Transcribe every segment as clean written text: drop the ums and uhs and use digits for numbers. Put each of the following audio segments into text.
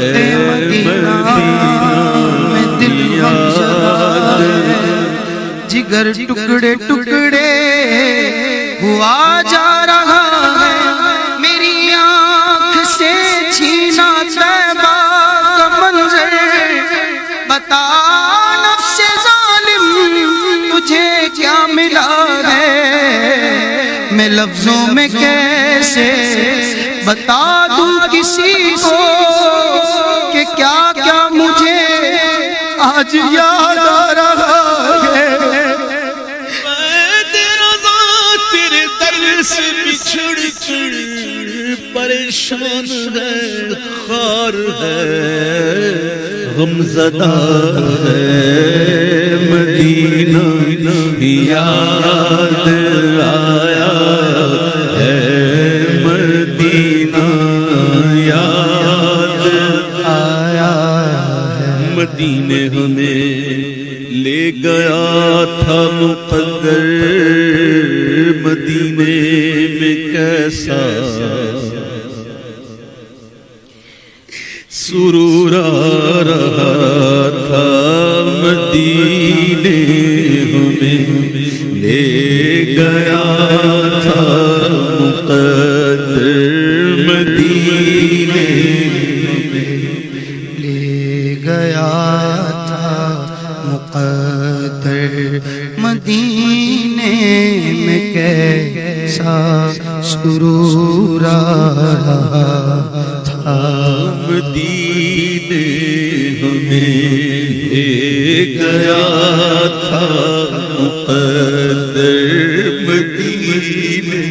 مدینہ میں دل غمزدہ ہے، جگر ٹکڑے ٹکڑے ہوا جا رہا ہے، میری آنکھ سے چھینا طیبہ کا منظر، بتا نفس ظالم تجھے کیا ملا ہے، میں لفظوں میں کیسے بتا دوں کسی کو کہ کیا کیا مجھے آج یاد آ رہا ہے، تیرے در سے بچھڑ پریشان ہے، خار ہے، غمزدہ ہے، مدینہ یاد آیا ہے، مدینہ یاد آیا ہے، مدینے ہمیں لے گیا تھا مقدر، مدینے میں کیسا سرور آ رہا تھا، مدینے ہمیں لے گیا تھا مقدر، مدینے لے گیا تھا مقدر، مدینے میں کیسا سرور آ رہا تھا، مدینے ہمیں لے گیا تھا مقدر، مدینے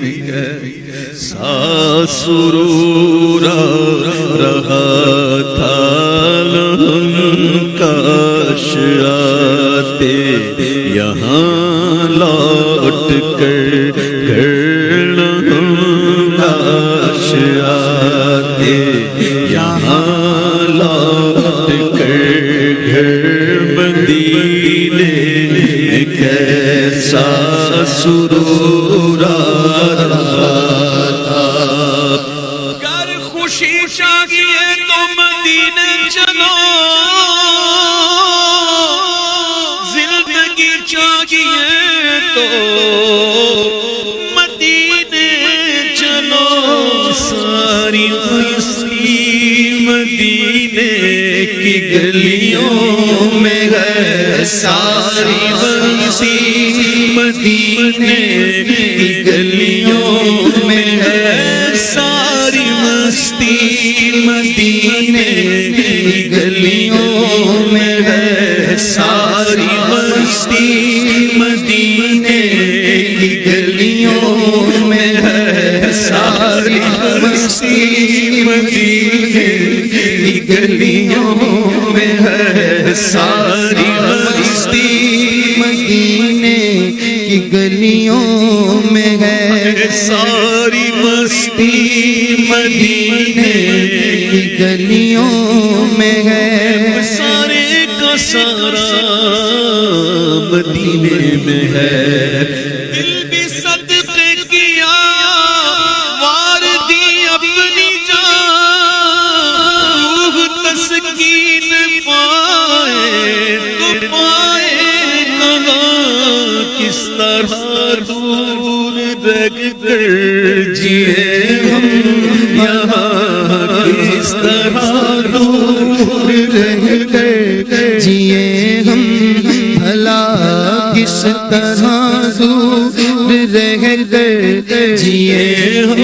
میں کیسا سرور آ رہا تھا، کاش آتے یہاں لوٹ کر گھر، کاش آتے یہاں لوٹ کر گھر، مدینے میں کیسا سرور آ رہا تھا، گر خوشی چاہیے تو مدینے چلو، زندگی چاہیے تو مدینے چلو، ساری مستی مدینے کی گلیوں میں ہے، ساری مستی مدینے کی گلیوں میں ہے، ساری مستی مدینے کی گلیوں میں ہے، ساری مستی مدینے کی گلیوں میں ہے، ساری مستی مدینے کی گلیوں میں ہے، ساری مستی مدینے کی گلیوں میں ہے، ساری مستی مدینے کی گلیوں میں ہے، سارے کا سارا مدینے میں ہے، دل بھی صدقے کیا وار دی اپنی جان، روح تسکین پائے تو پائے کہاں، کس طرح دور رہ کر جیے ہم یہاں، کس طرح دور رہ کر جیے ہم، بھلا کس طرح دور رہ کر جیے ہم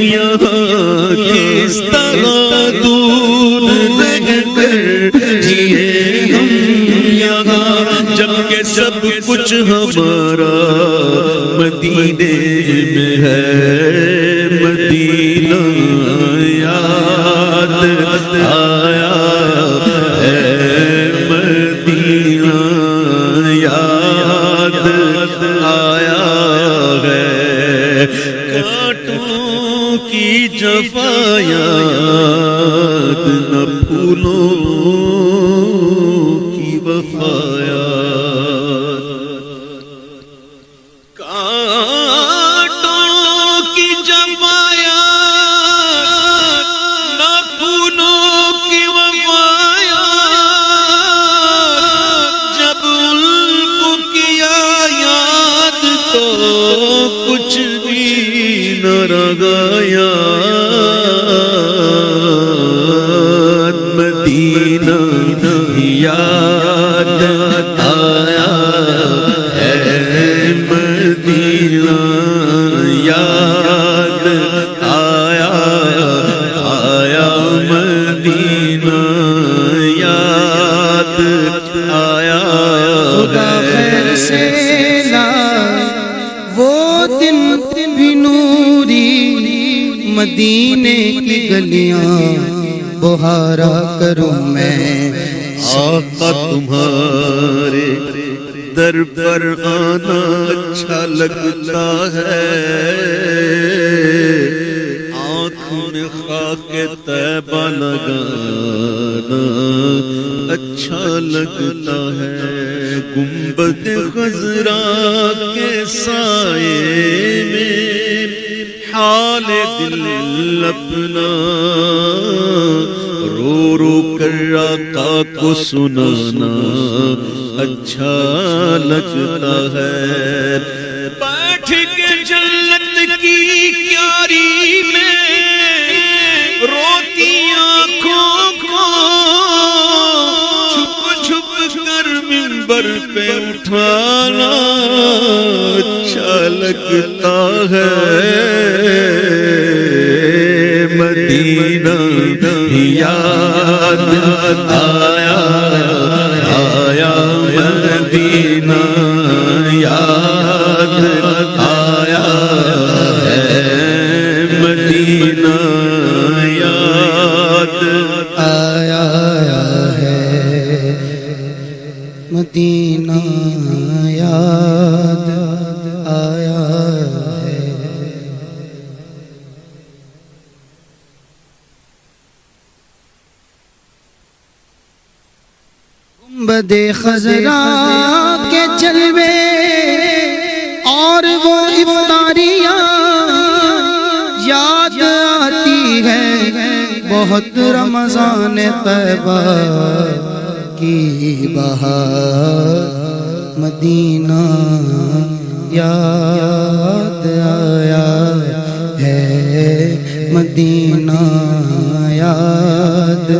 یہاں، کس طرح دور رہ کر جیے ہم یہاں، جبکہ سب کچھ ہمارا مدینے میں ہے، مدینہ یاد آیا ہے، مدینہ یاد آیا ہے، کانٹوں کی جفا یاد نہ پھولوں کی وفا یاد، کانٹوں کی جفا یاد نہ پھولوں مدینہ یاد آیا ہے، مدینہ یاد آیا، آیا مدینہ یاد آیا، خدا خیر سے لائے وہ دن بھی نوری، مدینے کی گلیاں بہارا کروں میں۔ آقا تمہارے در پر آنا اچھا لگتا ہے، آنکھ میں خاک طیبہ لگانا اچھا لگتا ہے، گنبد خضرا کے سائے میں حال دل اپنا رو رو کر آقا کو سنانا اچھا لگتا ہے، بیٹھ کے جنت کی کیاری میں روتی آنکھوں کو چھپ چھپ کر منبر پہ اٹھانا اچھا لگتا ہے، مدینہ یاد آیا، آیا مدینہ یاد آیا ہے، مدینہ یاد آیا ہے، مدینہ یاد آیا ہے۔ گنبد خضرا کے جلوے اور وہ افطاریاں یاد آتی ہے بہت، رمضان طیبہ کی بہار، مدینہ یاد آیا ہے، مدینہ یاد